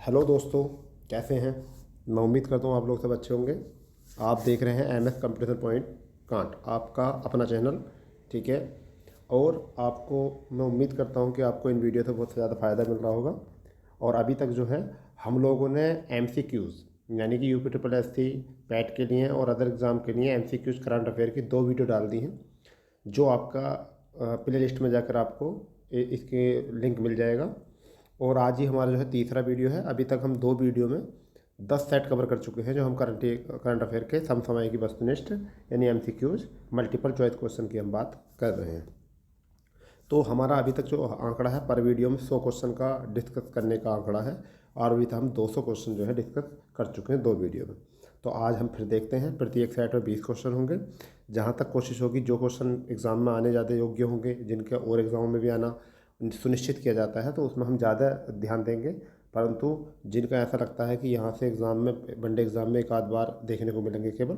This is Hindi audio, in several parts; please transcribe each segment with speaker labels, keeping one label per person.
Speaker 1: हेलो दोस्तों, कैसे हैं। मैं उम्मीद करता हूँ आप लोग सब अच्छे होंगे। आप देख रहे हैं एम एस कंपटीशन पॉइंट कांट, आपका अपना चैनल। ठीक है। और आपको मैं उम्मीद करता हूँ कि आपको इन वीडियो से बहुत ज़्यादा फ़ायदा मिल रहा होगा। और अभी तक जो है हम लोगों ने एम सी क्यूज़ यानी कि UP triple S C PET के लिए और अदर एग्ज़ाम के लिए M C Qs current affair की 2 वीडियो डाल दी हैं, जो आपका प्ले लिस्ट में जाकर आपको इसके लिंक मिल जाएगा। और आज ही हमारा जो है तीसरा वीडियो है। अभी तक हम 2 वीडियो में 10 सेट कवर कर चुके हैं, जो हम करंट अफेयर के समसामयिक की वस्तुनिष्ठ यानी एमसीक्यूज मल्टीपल चॉइस क्वेश्चन की हम बात कर रहे हैं। तो हमारा अभी तक जो आंकड़ा है पर वीडियो में 100 क्वेश्चन का डिस्कस करने का आंकड़ा है, और अभी तक हम 200 क्वेश्चन जो है डिस्कस कर चुके हैं 2 वीडियो में। तो आज हम फिर देखते हैं, प्रति एक सेट में 20 क्वेश्चन होंगे। जहाँ तक कोशिश होगी जो क्वेश्चन एग्ज़ाम में आने ज़्यादा योग्य होंगे, जिनके और एग्ज़ाम में भी आना सुनिश्चित किया जाता है, तो उसमें हम ज़्यादा ध्यान देंगे। परंतु जिनका ऐसा लगता है कि यहाँ से एग्ज़ाम में वनडे एग्ज़ाम में एक आध बार देखने को मिलेंगे केवल,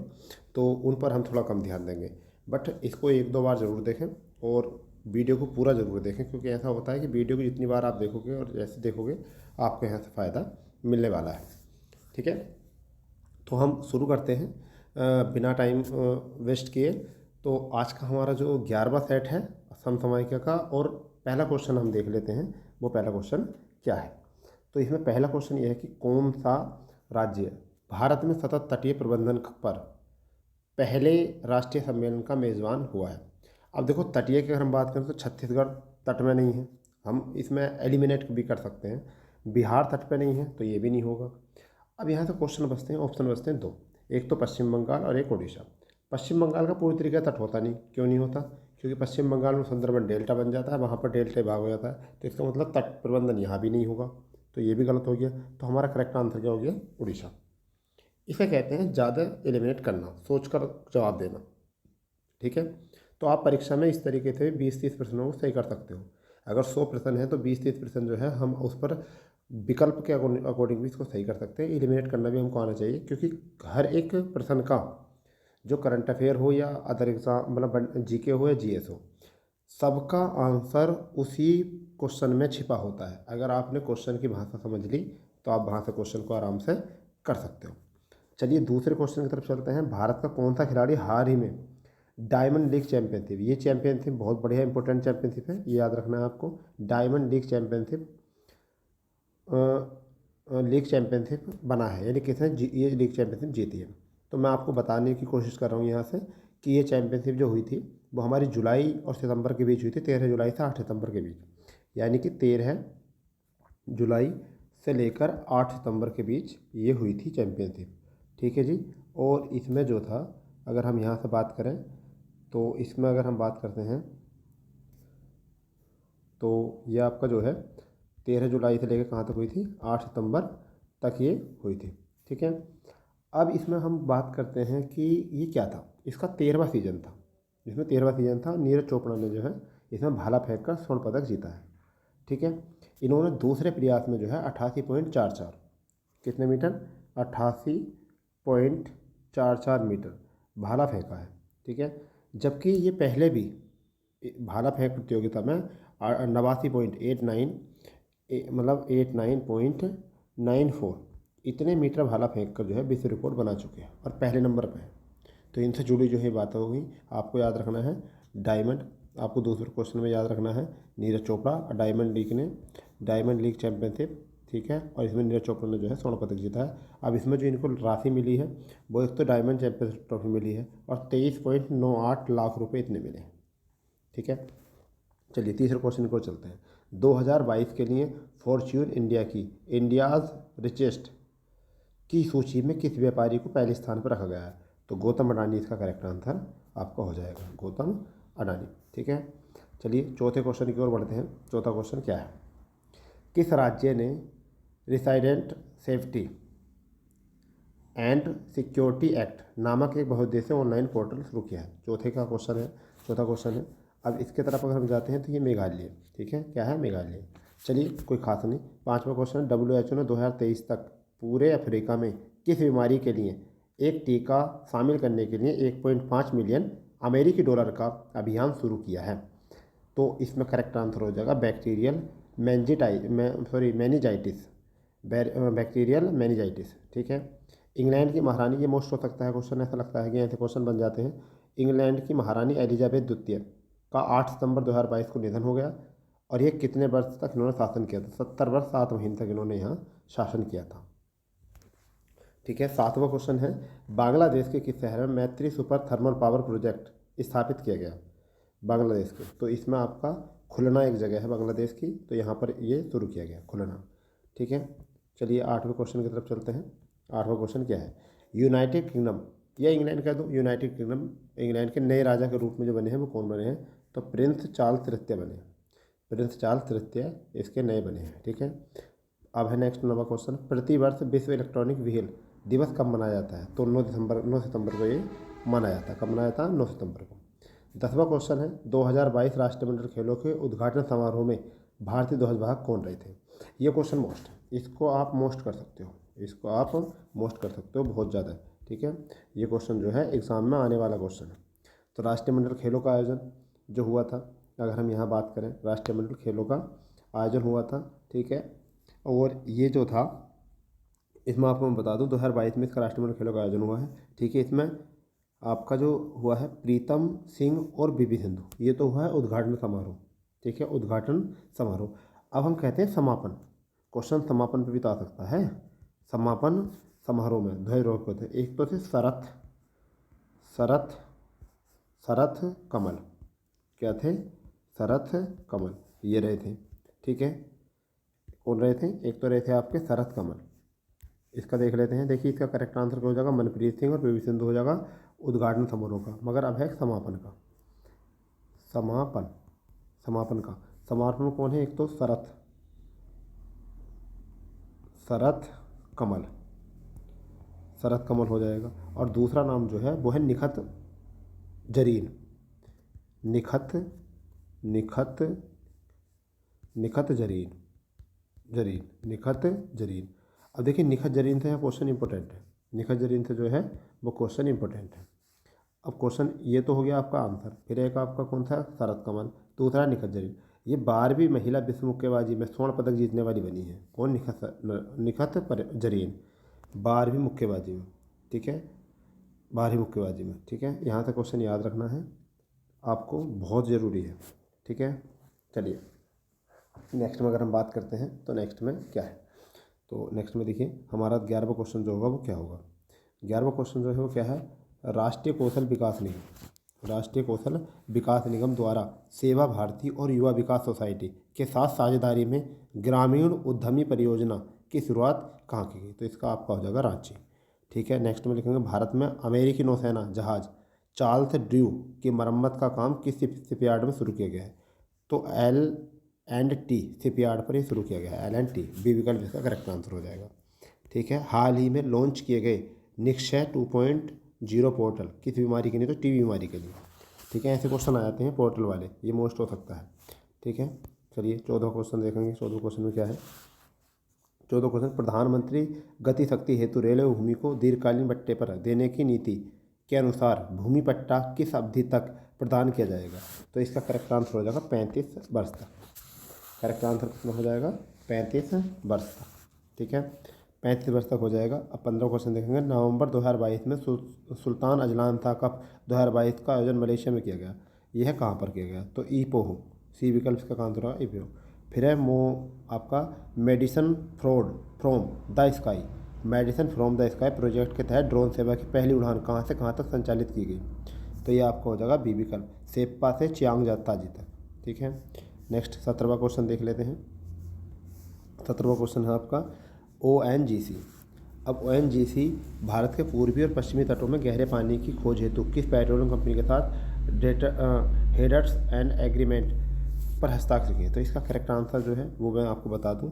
Speaker 1: तो उन पर हम थोड़ा कम ध्यान देंगे। बट इसको एक दो बार ज़रूर देखें और वीडियो को पूरा ज़रूर देखें, क्योंकि ऐसा होता है कि वीडियो को जितनी बार आप देखोगे और जैसे देखोगे आपको यहाँ से फ़ायदा मिलने वाला है। ठीक है। तो हम शुरू करते हैं बिना टाइम वेस्ट किए। तो आज का हमारा जो 11वां सेट है समसामयिक का, और पहला क्वेश्चन हम देख लेते हैं। वो पहला क्वेश्चन क्या है। तो इसमें पहला क्वेश्चन ये है कि कौन सा राज्य भारत में सतत तटीय प्रबंधन पर पहले राष्ट्रीय सम्मेलन का मेज़बान हुआ है। अब देखो, तटीय की अगर हम बात करें तो छत्तीसगढ़ तट में नहीं है, हम इसमें एलिमिनेट भी कर सकते हैं। बिहार तट पे नहीं है तो ये भी नहीं होगा। अब यहाँ से क्वेश्चन बचते हैं, ऑप्शन बचते हैं 2। एक तो पश्चिम बंगाल और एक उड़ीसा। पश्चिम बंगाल का पूरी तरीके तट होता नहीं, क्यों नहीं होता? क्योंकि पश्चिम बंगाल में सुंदरबन डेल्टा बन जाता है, वहाँ पर डेल्टा भाग हो जाता है, तो इसका मतलब तट प्रबंधन यहाँ भी नहीं होगा। तो ये भी गलत हो गया। तो हमारा करेक्ट आंसर क्या हो गया? उड़ीसा। इसे कहते हैं ज़्यादा एलिमिनेट करना, सोचकर जवाब देना। ठीक है। तो आप परीक्षा में इस तरीके से 20-30 प्रश्नों को सही कर सकते हो। अगर 100 प्रश्न है तो 20-30% जो है हम उस पर विकल्प के अकॉर्डिंग भी इसको सही कर सकते हैं। एलिमिनेट करना भी हमको आना चाहिए, क्योंकि हर एक प्रश्न का, जो करंट अफेयर हो या अदर एग्जाम मतलब जीके हो या जीएस हो, सबका आंसर उसी क्वेश्चन में छिपा होता है। अगर आपने क्वेश्चन की भाषा समझ ली तो आप वहाँ से क्वेश्चन को आराम से कर सकते हो। चलिए दूसरे क्वेश्चन की तरफ चलते हैं। भारत का कौन सा खिलाड़ी हाल ही में डायमंड लीग चैंपियनशिप, ये चैंपियनशिप बहुत बढ़िया इंपॉर्टेंट चैंपियनशिप है, ये याद रखना है आपको। Diamond league championship league championship बना है, यानी किसने ये लीग चैंपियनशिप जीती है। तो मैं आपको बताने की कोशिश कर रहा हूँ यहाँ से कि ये चैंपियनशिप जो हुई थी वो हमारी जुलाई और सितंबर के बीच हुई थी, 13 जुलाई से 8 सितंबर के बीच। यानी कि 13 जुलाई से लेकर 8 सितंबर के बीच ये हुई थी चैंपियनशिप। ठीक है जी। और इसमें जो था, अगर हम यहाँ से बात करें तो इसमें अगर हम बात करते हैं तो ये आपका जो है 13 जुलाई से लेकर कहाँ तक हुई थी? 8 सितंबर तक ये हुई थी। ठीक है। अब इसमें हम बात करते हैं कि ये क्या था। इसका 13वां सीजन था, इसमें 13वां सीजन था। नीरज चोपड़ा ने जो है इसमें भाला फेंक कर स्वर्ण पदक जीता है। ठीक है। इन्होंने दूसरे प्रयास में जो है 88.44, कितने मीटर? 88.44 मीटर भाला फेंका है। ठीक है। जबकि ये पहले भी भाला फेंक प्रतियोगिता में 89.89 मतलब 89.94 इतने मीटर भाला फेंक कर जो है विश्व रिकॉर्ड बना चुके हैं और पहले नंबर पे है। तो इनसे जुड़ी जो है बातें होगी, आपको याद रखना है। डायमंड, आपको दूसरे क्वेश्चन में याद रखना है Neeraj Chopra diamond league championship. ठीक है। और इसमें नीरज चोपड़ा ने जो है स्वर्ण पदक जीता है। अब इसमें जो इनको राशि मिली है वो एक तो डायमंड चैंपियनशिप ट्रॉफी मिली है और 23.98 लाख रुपए इतने मिले हैं। ठीक है। चलिए तीसरे क्वेश्चन को चलते हैं। 2022 के लिए फॉर्च्यून इंडिया की इंडियाज़ रिचेस्ट की सूची में किस व्यापारी को पहले स्थान पर रखा गया है? तो गौतम अडानी इसका करेक्ट आंसर आपका हो जाएगा, गौतम अडानी। ठीक है। चलिए चौथे क्वेश्चन की ओर बढ़ते हैं। चौथा क्वेश्चन क्या है? किस राज्य ने resident safety and security act नामक एक बहुउद्देशीय ऑनलाइन पोर्टल शुरू किया है? चौथा क्वेश्चन है। अब इसके तरफ अगर हम जाते हैं तो ये मेघालय। ठीक है। क्या है? मेघालय। चलिए कोई खास नहीं। पांचवा क्वेश्चन, WHO ने 2023 तक पूरे अफ्रीका में किस बीमारी के लिए एक टीका शामिल करने के लिए 1.5 मिलियन अमेरिकी डॉलर का अभियान शुरू किया है? तो इसमें करेक्ट आंसर हो जाएगा बैक्टीरियल मैनिजाइटिस बैक्टीरियल मेनिजाइटिस। ठीक है। इंग्लैंड की महारानी, ये मोस्ट हो सकता है क्वेश्चन, ऐसा लगता है कि ऐसे क्वेश्चन बन जाते हैं। इंग्लैंड की महारानी एलिजाबेथ द्वितीय का 8 सितंबर 2022 को निधन हो गया। और ये कितने वर्ष तक इन्होंने शासन किया था? 70 वर्ष 7 महीने तक इन्होंने यहाँ शासन किया था। ठीक है। 7वां क्वेश्चन है, बांग्लादेश के किस शहर में मैत्री सुपर थर्मल पावर प्रोजेक्ट स्थापित किया गया? बांग्लादेश के, तो इसमें आपका खुलना एक जगह है बांग्लादेश की, तो यहाँ पर ये शुरू किया गया खुलना। ठीक है। चलिए 8वें क्वेश्चन की तरफ चलते हैं। 8वां क्वेश्चन क्या है? यूनाइटेड किंगडम या इंग्लैंड कह दो, यूनाइटेड किंगडम, इंग्लैंड के नए राजा के रूप में जो बने हैं वो कौन बने हैं? तो प्रिंस चार्ल्स तृतीय बने। प्रिंस चार्ल्स तृतीय इसके नए बने हैं। ठीक है। अब है नेक्स्ट 9वां क्वेश्चन, प्रतिवर्ष विश्व इलेक्ट्रॉनिक व्हील दिवस कब मनाया जाता है? तो 9 सितंबर को ये मनाया जाता है। कब मनाया था? 9 सितंबर को। 10वां क्वेश्चन है, 2022 राष्ट्रमंडल खेलों के उद्घाटन समारोह में भारतीय ध्वजवाहक कौन रहे थे? ये क्वेश्चन मोस्ट है, इसको आप मोस्ट कर सकते हो, इसको आप मोस्ट कर सकते हो बहुत ज़्यादा। ठीक है। ये क्वेश्चन जो है एग्ज़ाम में आने वाला क्वेश्चन है। तो राष्ट्रमंडल खेलों का आयोजन जो हुआ था, अगर हम यहाँ बात करें, राष्ट्रमंडल खेलों का आयोजन हुआ था। ठीक है। और ये जो था, इसमें आपको मैं बता दूं 2022 में इसका राष्ट्रमंडल खेलों का आयोजन हुआ है। ठीक है। इसमें आपका जो हुआ है प्रीतम सिंह और बीबी सिंधु, ये तो हुआ है उद्घाटन समारोह। ठीक है। उद्घाटन समारोह। अब हम कहते हैं समापन, क्वेश्चन समापन पे भी तो आ सकता है। समापन समारोह में ध्वजारोहण होते हैं, एक तो थे शरथ शरथ शरथ कमल, क्या थे? शरथ कमल, ये रहे थे। ठीक है। कौन रहे थे? एक तो रहे थे आपके शरथ कमल। इसका देख लेते हैं। देखिए इसका करेक्ट आंसर क्या हो जाएगा? मनप्रीत सिंह और पीवी सिंधु हो जाएगा उद्घाटन समारोह का। मगर अब है समापन का, समापन समापन का समापन कौन है? एक तो शरथ शरथ कमल, शरथ कमल हो जाएगा। और दूसरा नाम जो है वो है निखत जरीन, निखत निखत निखत जरीन, जरीन, निखत जरीन। अब देखिए निखत जरीन से क्वेश्चन इंपॉर्टेंट है, निखत जरीन से जो है वो क्वेश्चन इंपॉर्टेंट है। अब क्वेश्चन ये तो हो गया आपका आंसर, फिर एक आपका कौन था? शरत कमल, दूसरा निखत जरीन। ये 12वीं महिला विश्व मुक्केबाजी में स्वर्ण पदक जीतने वाली बनी है। कौन? निखत जरीन, 12वीं मुक्केबाजी में। ठीक है। 12वीं मुक्केबाजी में। ठीक है। यहाँ से क्वेश्चन याद रखना है आपको, बहुत ज़रूरी है। ठीक है। चलिए नेक्स्ट में अगर हम बात करते हैं तो नेक्स्ट में क्या है? तो नेक्स्ट में देखिए हमारा 11वां क्वेश्चन जो होगा वो क्या होगा? 11वां क्वेश्चन जो है वो क्या है? राष्ट्रीय कौशल विकास निगम, राष्ट्रीय कौशल विकास निगम द्वारा सेवा भारती और युवा विकास सोसाइटी के साथ साझेदारी में ग्रामीण उद्यमी परियोजना की शुरुआत कहाँ की गई? तो इसका आपका हो जाएगा रांची। ठीक है। नेक्स्ट में लिखेंगे, भारत में अमेरिकी नौसेना जहाज चार्ल्स ड्रू की मरम्मत का काम किस शिपयार्ड में शुरू किया गया है? तो L&T शिपयार्ड पर ही शुरू किया गया है। L&T, बी विकल्प इसका करेक्ट आंसर हो जाएगा। ठीक है। हाल ही में लॉन्च किए गए निक्षय 2.0 पोर्टल किस बीमारी के लिए? तो टीबी बीमारी के लिए। ठीक है। ऐसे क्वेश्चन आ जाते हैं पोर्टल वाले, ये मोस्ट हो सकता है। ठीक है। चलिए 14वां क्वेश्चन देखेंगे। 14वें क्वेश्चन में क्या है? 14वां क्वेश्चन, प्रधानमंत्री गति शक्ति हेतु रेलवे भूमि को दीर्घकालीन पट्टे पर देने की नीति के अनुसार भूमि पट्टा किस अवधि तक प्रदान किया जाएगा? तो इसका करेक्ट आंसर हो जाएगा 35 वर्ष तक। करेक्ट आंसर कितना हो जाएगा? 35 वर्ष तक। ठीक है। 35 वर्ष तक हो जाएगा। अब 15वां क्वेश्चन देखेंगे, नवंबर 2022 में सुल्तान अजलान था कप 2022 का आयोजन मलेशिया में किया गया। यह कहाँ पर किया गया? तो ईपोह, सी विकल्प इसका आंसर होगा ईपोह। फिर है आपका medicine from the sky, medicine from the sky project के तहत ड्रोन सेवा की पहली उड़ान कहाँ से कहाँ तक संचालित की गई? तो ये आपका हो जाएगा बी विकल्प, सेप्पा से चियांग ताजी तक। ठीक है। नेक्स्ट 17वां क्वेश्चन देख लेते हैं। 17वां क्वेश्चन है आपका ONGC। अब ONGC भारत के पूर्वी और पश्चिमी तटों में गहरे पानी की खोज हेतु किस पेट्रोलियम कंपनी के साथ हेडर्स एंड एग्रीमेंट पर हस्ताक्षर किए? तो इसका करेक्ट आंसर जो है वो मैं आपको बता दूं,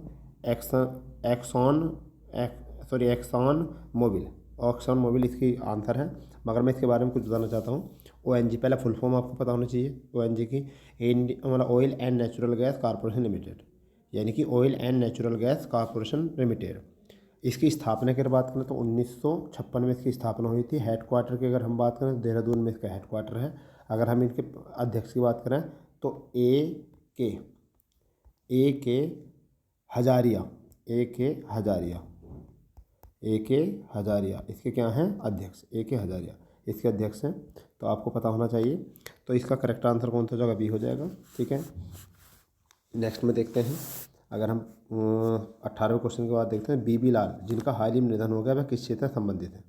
Speaker 1: एक्सॉन मोबिल इसकी आंसर है। मगर मैं इसके बारे में कुछ बताना चाहता हूँ। ONG पहला फुल फॉर्म आपको पता होना चाहिए। ONG की मतलब oil and natural gas corporation limited, यानी कि oil and natural gas corporation limited. इसकी स्थापना की बात करें तो 1956 में इसकी स्थापना हुई थी। हेडक्वार्टर की अगर हम बात करें तो देहरादून में इसका हेडक्वार्टर है। अगर हम इनके अध्यक्ष की बात करें तो ए के हजारिया A.K. हजारिया। A.K. हजारिया इसके क्या हैं अध्यक्ष, A.K. हजारिया इसके अध्यक्ष हैं। तो आपको पता होना चाहिए। तो इसका करेक्ट आंसर कौन सा हो जाएगा, बी हो जाएगा। ठीक है, नेक्स्ट में देखते हैं। अगर हम 18वें क्वेश्चन के बाद देखते हैं, बीबी लाल जिनका हाल ही में निधन हो गया वह किस क्षेत्र से संबंधित है।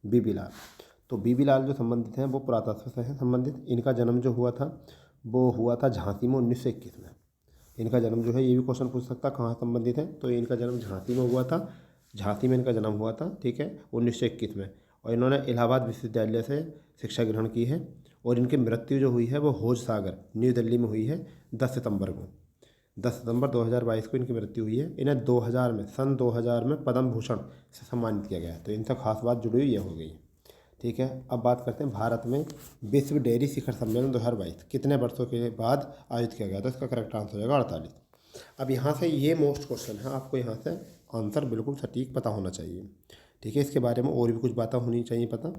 Speaker 1: बीबी लाल, तो बीबी लाल जो संबंधित हैं वो पुरातत्व से हैं संबंधित। इनका जन्म जो हुआ था वो हुआ था झांसी में 1921 में। इनका जन्म जो है, ये भी क्वेश्चन पूछ सकता है कहाँ संबंधित है, तो इनका जन्म झांसी में हुआ था। झांसी में इनका जन्म हुआ था, ठीक है, 1921 में। और इन्होंने इलाहाबाद विश्वविद्यालय से शिक्षा ग्रहण की है। और इनकी मृत्यु जो हुई है वो हौज सागर न्यू दिल्ली में हुई है 10 सितंबर को। 10 सितंबर 2022 को इनकी मृत्यु हुई है। इन्हें 2000 में, सन 2000 में पद्म भूषण से सम्मानित किया गया है। तो इनसे खास बात जुड़ी हुई हो गई है। ठीक है, अब बात करते हैं भारत में विश्व डेयरी शिखर सम्मेलन 2022 कितने वर्षों के बाद आयोजित किया गया। तो इसका करेक्ट आंसर हो जाएगा 48। अब यहाँ से ये मोस्ट क्वेश्चन है, आपको यहाँ से आंसर बिल्कुल सटीक पता होना चाहिए। ठीक है, इसके बारे में और भी कुछ बातें होनी चाहिए पता।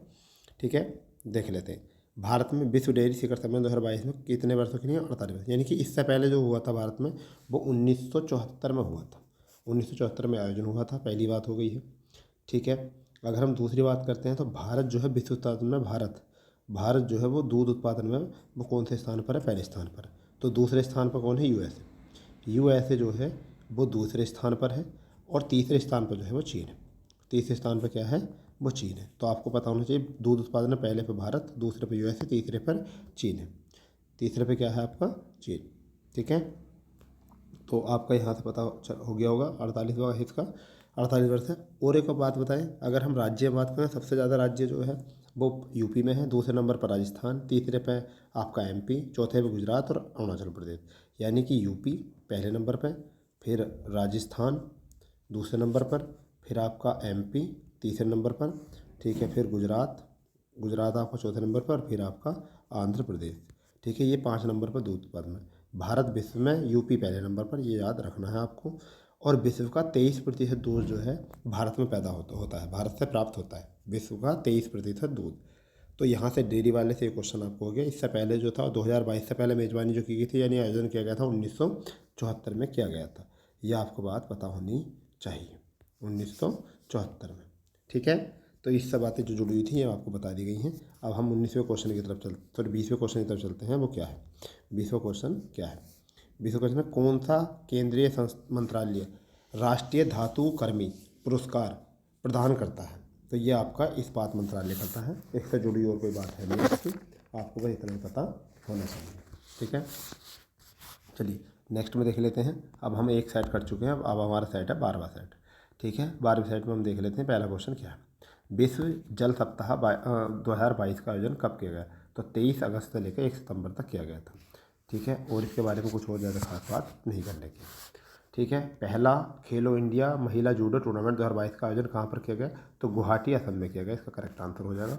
Speaker 1: ठीक है, देख लेते हैं। भारत में विश्व डेयरी शिखर सम्मेलन 2022 में कितने वर्षों के लिए, 48 वर्ष। यानी कि इससे पहले जो हुआ था भारत में वो 1974 में हुआ था। 1974 में आयोजन हुआ था, पहली बात हो गई है। ठीक है, अगर हम दूसरी बात करते हैं तो भारत जो है विश्व उत्पादन में, भारत जो है वो दूध उत्पादन में वो कौन से स्थान पर है, पहले स्थान पर। तो दूसरे स्थान पर कौन है, यूएसए जो है वो दूसरे स्थान पर है। और तीसरे स्थान पर जो है वो चीन है। तीसरे स्थान पर क्या है, वो चीन है। तो आपको पता होना चाहिए दूध उत्पादन में पहले पर भारत, दूसरे पर यूएसए, तीसरे पर चीन है। तीसरे पे क्या है आपका, चीन। ठीक है, तो आपका यहाँ से पता हो गया होगा 48वां इसका 48 वर्ष है। और एक बात बताएं, अगर हम राज्य में बात करें, सबसे ज़्यादा राज्य जो है वो यूपी में है, दूसरे नंबर पर राजस्थान, तीसरे पे आपका एमपी, चौथे पे गुजरात और अरुणाचल प्रदेश। यानी कि यूपी पहले नंबर पे, फिर राजस्थान दूसरे नंबर पर, फिर आपका एमपी तीसरे नंबर पर, ठीक है, फिर गुजरात आपका चौथे नंबर पर, फिर आपका आंध्र प्रदेश। ठीक है, ये 5 नंबर पर दूध उत्पादन में। भारत विश्व में, यूपी पहले नंबर पर, ये याद रखना है आपको। और विश्व का 23% दूध जो है भारत में पैदा होता है, भारत से प्राप्त होता है विश्व का 23% दूध। तो यहाँ से डेयरी वाले से एक क्वेश्चन आपको हो गया। इससे पहले जो था 2022 से पहले मेज़बानी जो की गई थी, यानी आयोजन किया गया था 1974 में किया गया था। यह आपको बात पता होनी चाहिए, 1974 में। ठीक है, तो इससे बातें जो जुड़ी हुई थी ये आपको बता दी गई हैं। अब हम 19वें क्वेश्चन की तरफ 20वें क्वेश्चन की तरफ चलते हैं। वो क्या है, 20वां क्वेश्चन क्या है। 20वें क्वेश्चन में कौन सा केंद्रीय मंत्रालय राष्ट्रीय धातु कर्मी पुरस्कार प्रदान करता है। तो ये आपका इस्पात मंत्रालय करता है। इससे जुड़ी और कोई बात है नहीं इसकी, आपको बस इतना ही पता होना चाहिए। ठीक है, चलिए नेक्स्ट में देख लेते हैं। अब हम एक सेट कर चुके हैं, अब हमारा सेट है 12वां सेट। ठीक है, 12वें सेट में हम देख लेते हैं पहला क्वेश्चन क्या है। विश्व जल सप्ताह 2022 का आयोजन कब किया गया। तो 23 अगस्त से लेकर 1 सितंबर तक किया गया था। ठीक है, और इसके बारे में कुछ और ज़्यादा खास बात नहीं करने की। ठीक है, पहला खेलो इंडिया महिला जूडो टूर्नामेंट 2022 का आयोजन कहाँ पर किया गया। तो गुवाहाटी असम में किया गया। इसका करेक्ट आंसर हो जाएगा।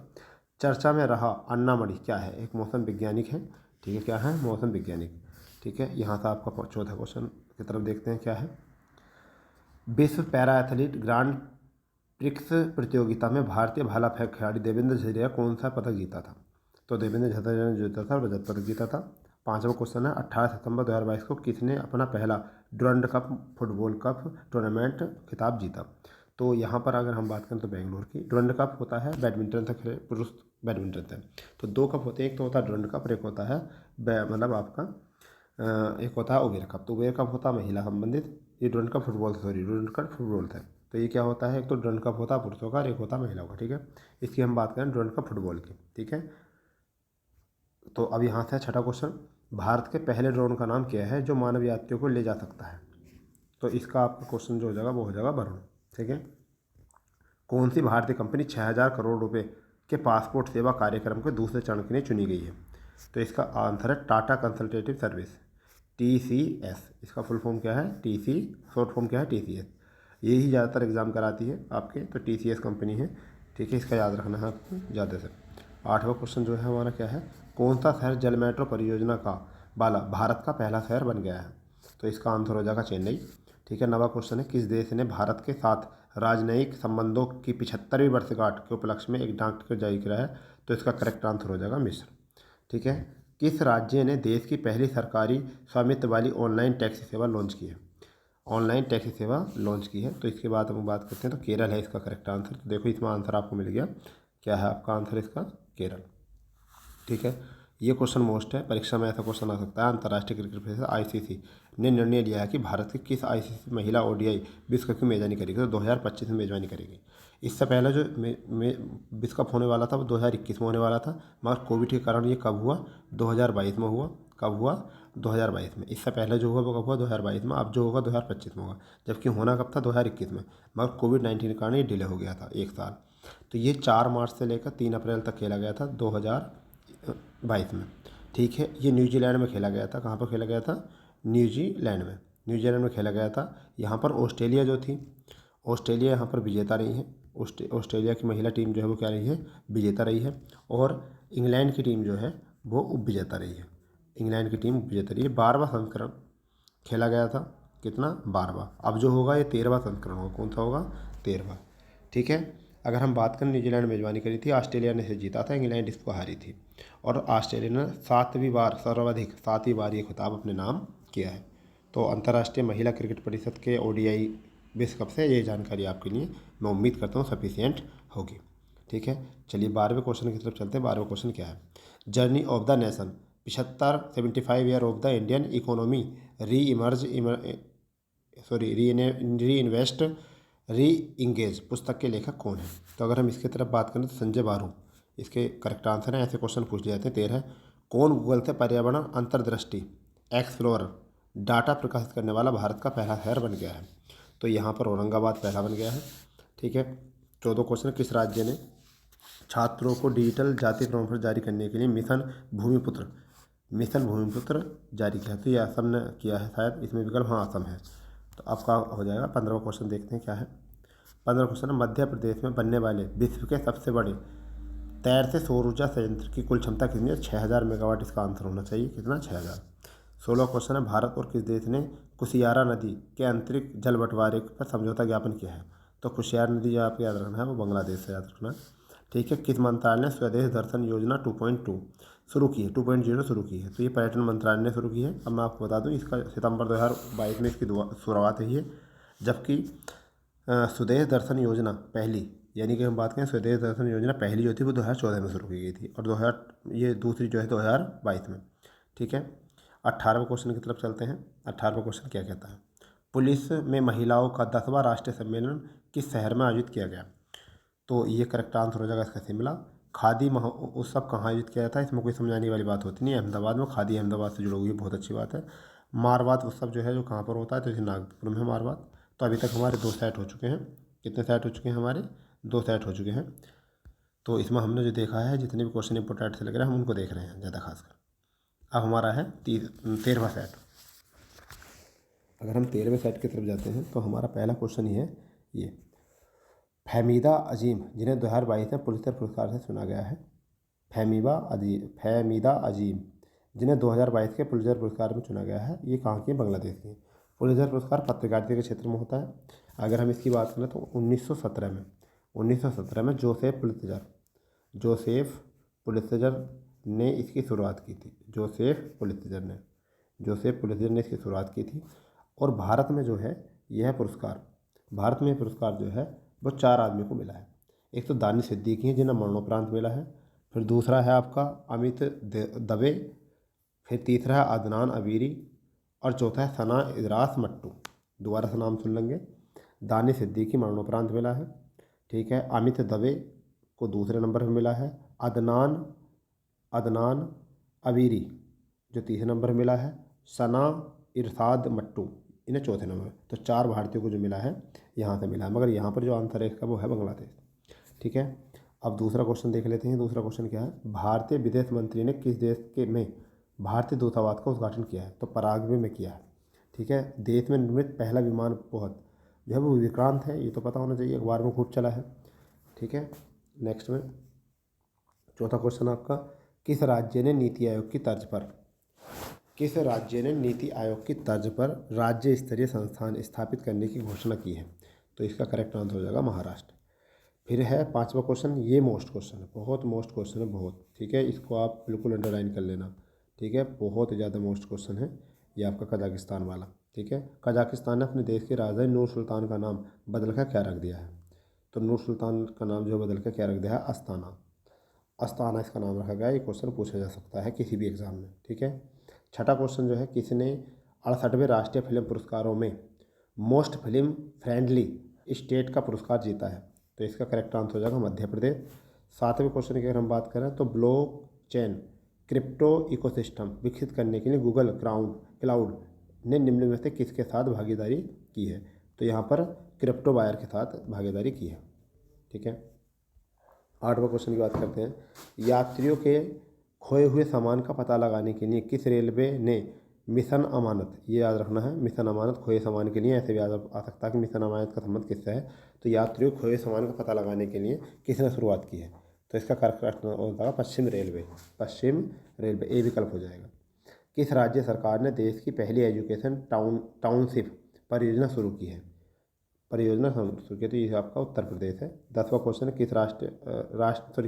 Speaker 1: चर्चा में रहा अन्ना मणि क्या है, एक मौसम वैज्ञानिक है। ठीक है, क्या है, मौसम वैज्ञानिक। ठीक है, यहाँ से आपका चौथा क्वेश्चन की तरफ देखते हैं क्या है। विश्व पैरा एथलीट ग्रांड प्रिक्स प्रतियोगिता में भारतीय भाला फेंक खिलाड़ी देवेंद्र झरिया कौन सा पदक जीता था। तो देवेंद्र झरिया ने जीता था, रजत पदक जीता था। 5वां क्वेश्चन है 18 सितंबर 2022 को किसने अपना पहला Durand cup football cup tournament खिताब जीता। तो यहाँ पर अगर हम बात करें तो बेंगलोर की। डुरंड कप होता है बैडमिंटन से खेले, पुरुष बैडमिंटन से। तो 2 कप होते हैं, एक तो होता है डुरंड कप और एक होता है मतलब आपका एक होता है उबेर कप। तो उबेर कप होता है महिला संबंधित, ये Durand cup football, sorry Durand cup football था। तो ये क्या होता है, एक तो डुरंड कप होता है पुरुषों का और एक होता है महिलाओं का। ठीक है, इसकी हम बात करें डुरंड कप फुटबॉल की। ठीक है, तो अब यहाँ से 6वां क्वेश्चन, भारत के पहले ड्रोन का नाम क्या है जो मानव यात्रियों को ले जा सकता है। तो इसका आपका क्वेश्चन जो हो जाएगा वो हो जाएगा वरुण। ठीक है, कौन सी भारतीय कंपनी 6000 करोड़ रुपए के पासपोर्ट सेवा कार्यक्रम के दूसरे चरण के लिए चुनी गई है। तो इसका आंसर है टाटा कंसल्टेटिव सर्विस, TCS। इसका फुल फॉर्म क्या है, TC, शॉर्ट फॉर्म क्या है, TCS। यही ज़्यादातर एग्जाम कराती है आपके, तो TCS कंपनी है। ठीक है, इसका याद रखना है आपको ज़्यादा से। 8वां क्वेश्चन जो है हमारा क्या है, कौन सा शहर जल मेट्रो परियोजना का वाला भारत का पहला शहर बन गया है। तो इसका आंसर हो जाएगा चेन्नई। ठीक है, 9वां क्वेश्चन है, किस देश ने भारत के साथ राजनयिक संबंधों की 75वीं वर्षगांठ के उपलक्ष्य में एक डाक टिकट जारी किया है। तो इसका करेक्ट आंसर हो जाएगा मिस्र। ठीक है, किस राज्य ने देश की पहली सरकारी स्वामित्व वाली ऑनलाइन टैक्सी सेवा लॉन्च की है। ऑनलाइन टैक्सी सेवा लॉन्च की है। तो इसके बाद हम बात करते हैं, तो केरल है इसका करेक्ट आंसर। तो देखो इसमें आंसर आपको मिल गया, क्या है आपका आंसर इसका, केरल। ठीक है, ये क्वेश्चन मोस्ट है, परीक्षा में ऐसा क्वेश्चन आ सकता है। अंतर्राष्ट्रीय क्रिकेट फेडरेशन आईसीसी ने निर्णय लिया है कि भारत की किस आईसीसी महिला ओडीआई विश्व कप की मेजबानी करेगी, तो 2025 में मेजबानी करेगी। इससे पहले जो विश्व कप होने वाला था वो 2021 में होने वाला था, मगर कोविड के कारण ये कब हुआ, 2022 में हुआ। कब हुआ, 2022 में। इससे पहले जो हुआ वो कब हुआ, 2022 में। अब जो होगा 2025 में होगा, जबकि होना कब था, 2021 में, मगर कोविड-19 के कारण ये डिले हो गया था 1 साल। तो ये 4 मार्च से लेकर 3 अप्रैल तक खेला गया था 2022 में। ठीक है, ये न्यूजीलैंड में खेला गया था। कहाँ पर खेला गया था, न्यूजीलैंड में। न्यूजीलैंड में खेला गया था। यहाँ पर ऑस्ट्रेलिया जो थी, ऑस्ट्रेलिया यहाँ पर विजेता रही है। ऑस्ट्रेलिया की महिला टीम जो है वो क्या रही है, विजेता रही है। और इंग्लैंड की टीम जो है वो उप विजेता रही है। इंग्लैंड की टीम उप विजेता रही है। 12वां संस्करण खेला गया था, कितना, 12वां। अब जो होगा ये 13वां संस्करण होगा। कौन सा होगा, 13वां। ठीक है, अगर हम बात करें, न्यूजीलैंड मेजबानी करी थी, ऑस्ट्रेलिया ने इसे जीता था, इंग्लैंड इसको हारी थी। और ऑस्ट्रेलिया ने 7वीं बार, सर्वाधिक 7वीं बार ये खिताब अपने नाम किया है। तो अंतर्राष्ट्रीय महिला क्रिकेट परिषद के ओडीआई विश्व कप से ये जानकारी आपके लिए मैं उम्मीद करता हूँ सफिशियंट होगी। ठीक है, चलिए 12वें क्वेश्चन की तरफ चलते हैं। 12वां क्वेश्चन क्या है, journey of the nation 75 year of the Indian economy री इमर्ज री इन्वेस्ट री इंगेज पुस्तक के लेखक कौन है। तो अगर हम इसकी तरफ बात करें तो संजय बारू इसके करेक्ट आंसर है। ऐसे क्वेश्चन पूछ लिए जाते हैं। 13 कौन गूगल से पर्यावरण अंतर्दृष्टि एक्सप्लोरर डाटा प्रकाशित करने वाला भारत का पहला शहर बन गया है। तो यहाँ पर औरंगाबाद पहला बन गया है। ठीक है, 14 क्वेश्चन, किस राज्य ने छात्रों को डिजिटल जाति प्रमाण पत्र जारी करने के लिए मिशन भूमिपुत्र जारी किया। तो ये असम ने किया है शायद, इसमें विकल्प हाँ असम है। तो आपका हो जाएगा। 15वां क्वेश्चन देखते हैं क्या है। 15वां क्वेश्चन है, मध्य प्रदेश में बनने वाले विश्व के सबसे बड़े तैरते सौर ऊर्जा संयंत्र की कुल क्षमता कितनी है, 6000 मेगावाट इसका आंसर होना चाहिए। कितना, 6000। 16वां क्वेश्चन है, भारत और किस देश ने कुशियारा नदी के आंतरिक जल बंटवारे पर समझौता ज्ञापन किया है। तो कुशियारा नदी जो आपको याद रखना है वो बांग्लादेश से याद रखना है। ठीक है, किस मंत्रालय ने स्वदेश दर्शन योजना 2.2 शुरू की है, 2.0 शुरू की है। तो ये पर्यटन मंत्रालय ने शुरू की है। अब मैं आपको बता दूं, इसका सितंबर 2022 में इसकी शुरुआत हुई है। जबकि स्वदेश दर्शन योजना पहली, यानी कि हम बात करें स्वदेश दर्शन योजना पहली जो थी वो 2014 में शुरू की गई थी, और 2000 ये दूसरी जो है 2022 में। ठीक है, 18वें क्वेश्चन की तरफ चलते हैं। 18वां क्वेश्चन क्या कहता है, पुलिस में महिलाओं का 10वां राष्ट्रीय सम्मेलन किस शहर में आयोजित किया गया। तो ये करेक्ट आंसर हो जाएगा इसका शिमला। खादी उत्सव कहाँ आयोजित किया था, इसमें कोई समझाने वाली बात होती नहीं है। अहमदाबाद में, खादी अहमदाबाद से जुड़ी हुई है, बहुत अच्छी बात है। मारवाड़ उत्सव जो है जो कहाँ पर होता है, तो इसे नागपुर में है मारवाड़। तो अभी तक हमारे 2 सेट हो चुके हैं। कितने सेट हो चुके हैं हमारे, 2 सेट हो चुके हैं। तो इसमें हमने जो देखा है, जितने भी क्वेश्चन इंपोर्टेंट से लग रहे हैं हम उनको देख रहे हैं ज़्यादा खासकर। अब हमारा है 13वां सेट। अगर हम 13वें सेट की तरफ जाते हैं तो हमारा पहला क्वेश्चन ही है ये, फहमीदा अजीम जिन्हें 2022 में पुलित्जर पुरस्कार से चुना गया है। फहमीदा अजीम जिन्हें 2022 के पुलित्जर पुरस्कार में चुना गया है, ये कहाँ की है, बांग्लादेश की। पुलित्जर पुरस्कार पत्रकारिता के क्षेत्र में होता है। अगर हम इसकी बात करें तो 1917 में जोसेफ पुलित्जर ने इसकी शुरुआत की थी। जोसेफ पुलित्जर ने इसकी शुरुआत की थी। और भारत में जो है यह पुरस्कार, जो है वो 4 आदमी को मिला है। एक तो दानिश सिद्दीकी हैं जिन्हें मरणोपरांत मिला है। फिर दूसरा है आपका अमित दवे। फिर तीसरा है अदनान अबीरी। और चौथा है सना इदरास मट्टू। दोबारा से नाम सुन लेंगे। दानिश सिद्दीकी मरणोपरांत मिला है। ठीक है, अमित दवे को दूसरे नंबर पर मिला है। अदनान अबीरी जो तीसरे नंबर पर मिला है। सना इरशाद मट्टू इन्हें चौथे नंबर। तो 4 भारतीयों को जो मिला है यहाँ से मिला है, मगर यहाँ पर जो आंसर है इसका वो है बांग्लादेश। ठीक है, अब दूसरा क्वेश्चन देख लेते हैं। दूसरा क्वेश्चन क्या है, भारतीय विदेश मंत्री ने किस देश के में भारतीय दूतावास का उद्घाटन किया है। तो पराग्वे में किया है। ठीक है, देश में निर्मित पहला विमान बहुत जो है वो विक्रांत है, ये तो पता होना चाहिए, अखबार में खूब चला है। ठीक है, नेक्स्ट में चौथा क्वेश्चन आपका, किस राज्य ने नीति आयोग की तर्ज पर राज्य स्तरीय संस्थान स्थापित करने की घोषणा की है। तो इसका करेक्ट आंसर हो जाएगा महाराष्ट्र। फिर है 5वां क्वेश्चन, ये मोस्ट क्वेश्चन है, बहुत मोस्ट क्वेश्चन है, बहुत। ठीक है, इसको आप बिल्कुल अंडरलाइन कर लेना। ठीक है, बहुत ज़्यादा मोस्ट क्वेश्चन है ये आपका कजाकिस्तान वाला। ठीक है। कजाकिस्तान ने अपने देश की राजधानी नूर सुल्तान का नाम बदल कर क्या रख दिया है? तो नूर सुल्तान का नाम जो बदल कर क्या रख दिया है? अस्ताना। अस्ताना इसका नाम रखा गया है। ये क्वेश्चन पूछा जा सकता है किसी भी एग्जाम में, ठीक है। छठा क्वेश्चन जो है, किसने 68वें राष्ट्रीय फिल्म पुरस्कारों में मोस्ट फिल्म फ्रेंडली स्टेट का पुरस्कार जीता है? तो इसका करेक्ट आंसर हो जाएगा मध्य प्रदेश। सातवें क्वेश्चन की अगर हम बात करें तो ब्लॉक चेन क्रिप्टो इकोसिस्टम विकसित करने के लिए गूगल क्लाउड ने निम्न में से किसके साथ भागीदारी की है? तो यहाँ पर क्रिप्टो वायर के साथ भागीदारी की है, ठीक है। आठवां क्वेश्चन की बात करते हैं, यात्रियों के खोए हुए सामान का पता लगाने के लिए किस रेलवे ने मिशन अमानत, ये याद रखना है, मिशन अमानत खोए सामान के लिए, ऐसे भी याद आ सकता है कि मिशन अमानत का संबंध किससे है? तो यात्रियों के खोए सामान का पता लगाने के लिए किसने शुरुआत की है? तो इसका करेक्ट होगा पश्चिम रेलवे। पश्चिम रेलवे, ए विकल्प हो जाएगा। किस राज्य सरकार ने देश की पहली एजुकेशन टाउनशिप परियोजना शुरू की है? परियोजना शुरू की, तो ये आपका उत्तर प्रदेश है। 10वां क्वेश्चन है,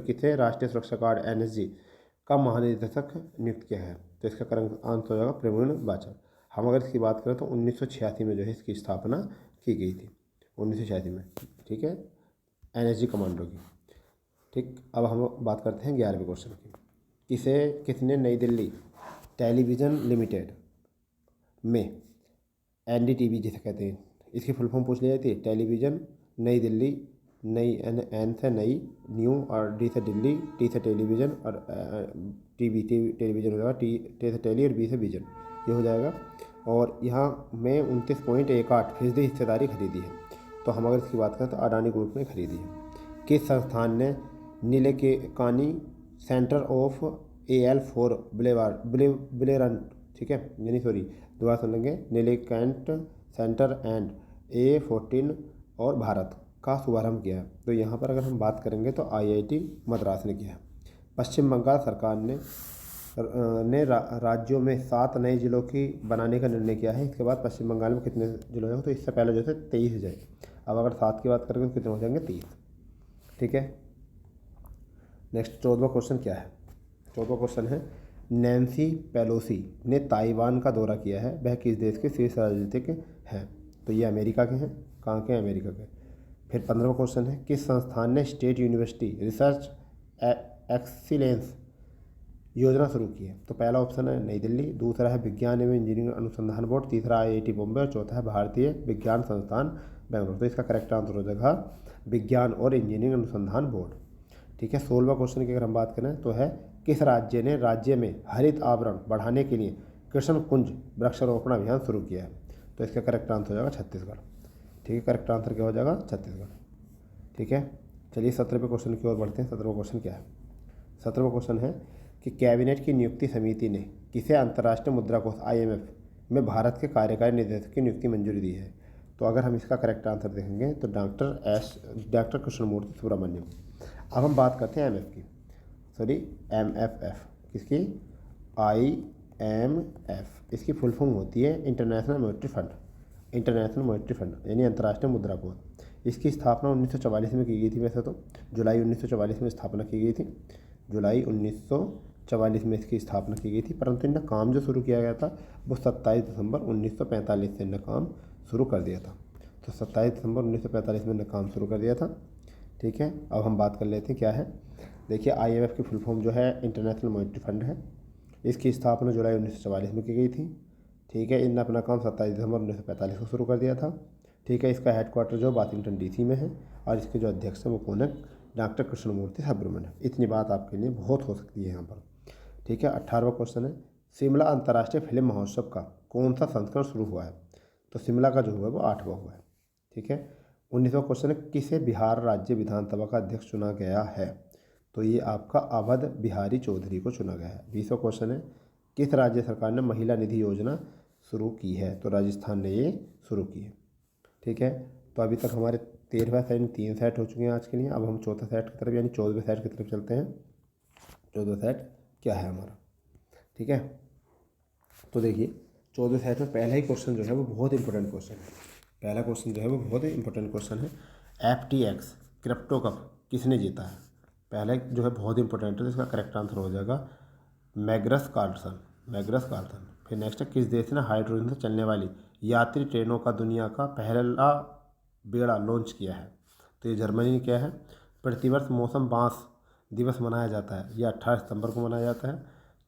Speaker 1: किसे राष्ट्रीय सुरक्षा गार्ड NSG का महानिदेशक नियुक्त किया है? तो इसका करेक्ट आंसर हो जाएगा प्रवीण बाचा। हम अगर इसकी बात करें तो 1986 में जो है इसकी स्थापना की गई थी, 1986 में, ठीक है, NSG कमांडो की। ठीक, अब हम बात करते हैं 11वें क्वेश्चन की। किसने नई दिल्ली टेलीविज़न लिमिटेड में NDTV जिसे कहते हैं, इसकी फुल फॉर्म पूछ ली जाती है। टेलीविज़न नई दिल्ली, नई एन से नई, न्यू, और डी से दिल्ली, टी से टेलीविज़न, और टेलीविज़न हो जाएगा, टी से टेली और बी से विजन, ये हो जाएगा। और यहाँ में 29.18% हिस्सेदारी खरीदी है। तो हम अगर इसकी बात करें तो अडानी ग्रुप ने खरीदी है। किस संस्थान ने नीलेकानी सेंटर ऑफ AL4 ब्लेरंट, ठीक है, यानी सॉरी दोबारा सुन लेंगे, नीलकंठ सेंटर एंड A14 और भारत का शुभारंभ किया है? तो यहाँ पर अगर हम बात करेंगे तो IIT मद्रास ने किया है। पश्चिम बंगाल सरकार ने राज्यों में 7 नए जिलों की बनाने का निर्णय किया है। इसके बाद पश्चिम बंगाल में कितने जिले हैं? तो इससे पहले जो है 23 जाए। अब अगर 7 की बात करेंगे तो कितने हो जाएंगे? 30, ठीक है। नेक्स्ट 14वां क्वेश्चन क्या है? 14वां क्वेश्चन है, नैन्सी पेलोसी ने ताइवान का दौरा किया है, वह किस देश के शीर्ष राजनीतिक हैं? तो ये अमेरिका के हैं। कहाँ के? अमेरिका के। फिर 15वां क्वेश्चन है, किस संस्थान ने स्टेट यूनिवर्सिटी रिसर्च एक्सीलेंस योजना शुरू की है? तो पहला ऑप्शन है नई दिल्ली, दूसरा है विज्ञान एवं इंजीनियरिंग अनुसंधान बोर्ड, तीसरा IIT बॉम्बे, और चौथा है भारतीय विज्ञान संस्थान बेंगलुरु। तो इसका करेक्ट आंसर हो जाएगा विज्ञान और इंजीनियरिंग अनुसंधान बोर्ड, ठीक है। 16वां क्वेश्चन की अगर हम बात करें तो है, किस राज्य ने राज्य में हरित आवरण बढ़ाने के लिए कृष्ण कुंज वृक्षारोपण अभियान शुरू किया है? तो इसका करेक्ट आंसर हो जाएगा छत्तीसगढ़, ठीक है। करेक्ट आंसर क्या हो जाएगा? छत्तीसगढ़, ठीक है। चलिए 17वें क्वेश्चन की ओर बढ़ते हैं। 17वां क्वेश्चन क्या है? 17वां क्वेश्चन है कि कैबिनेट की नियुक्ति समिति ने किसे अंतर्राष्ट्रीय मुद्रा कोष IMF में भारत के कार्यकारी निदेशक की नियुक्ति मंजूरी दी है? तो अगर हम इसका करेक्ट आंसर देखेंगे तो डॉक्टर कृष्णमूर्ति सुब्रमण्यम। अब हम बात करते हैं MFF, किसकी? IMF, इसकी फुल फॉर्म होती है international monetary fund, international monetary fund यानी अंतर्राष्ट्रीय मुद्रा कोष। इसकी स्थापना 1944 में की गई थी। वैसे तो जुलाई 1944 में स्थापना की गई थी, जुलाई 1944 में इसकी स्थापना की गई थी, परंतु इनका काम जो शुरू किया गया था वो 27 दिसंबर 1945 से इनका काम शुरू कर दिया था। तो 27 दिसंबर 1945 में इनका काम शुरू कर दिया था, ठीक है। अब हम बात कर लेते हैं क्या है। देखिए IMF की फुल फॉर्म जो है इंटरनेशनल मॉनेटरी फंड है। इसकी स्थापना जुलाई 1944 में की गई थी, ठीक है। इनने अपना काम 27 दिसंबर 1945 को शुरू कर दिया था, ठीक है। इसका हेडक्वार्टर जो वाशिंगटन DC में है, और इसके जो अध्यक्ष हैं वो कौन है? डॉक्टर कृष्णमूर्ति सुब्रमण्यम। इतनी बात आपके लिए बहुत हो सकती है यहाँ पर, ठीक है। 18वां क्वेश्चन है, शिमला अंतर्राष्ट्रीय फिल्म महोत्सव का कौन सा संस्करण शुरू हुआ है? तो शिमला का जो हुआ है वो 8वां हुआ है, ठीक है। 19वां क्वेश्चन है, किसे बिहार राज्य विधानसभा का अध्यक्ष चुना गया है? तो ये आपका अवध बिहारी चौधरी को चुना गया है। 20वां क्वेश्चन है, किस राज्य सरकार ने महिला निधि योजना शुरू की है? तो राजस्थान ने ये शुरू की है, ठीक है। तो अभी तक हमारे 13वां सेट 3 सेट हो चुके हैं आज के लिए। अब हम चौथा सेट की तरफ यानी 14वें सेट की तरफ चलते हैं। 14वां सेट क्या है हमारा, ठीक है। तो देखिए 14वें सेट में पहला ही क्वेश्चन जो है वो बहुत इंपॉर्टेंट क्वेश्चन है। पहला क्वेश्चन जो है वो बहुत ही इंपॉर्टेंट क्वेश्चन है, FTX क्रिप्टो कप किसने जीता है? पहला जो है बहुत इंपॉर्टेंट है, तो इसका करेक्ट आंसर हो जाएगा मैग्नस कार्लसन। फिर नेक्स्ट है, किस देश ने हाइड्रोजन से चलने वाली यात्री ट्रेनों का दुनिया का पहला बेड़ा लॉन्च किया है? तो ये जर्मनी ने किया है। प्रतिवर्ष मौसम बांस दिवस मनाया जाता है, यह 18 सितंबर को मनाया जाता है।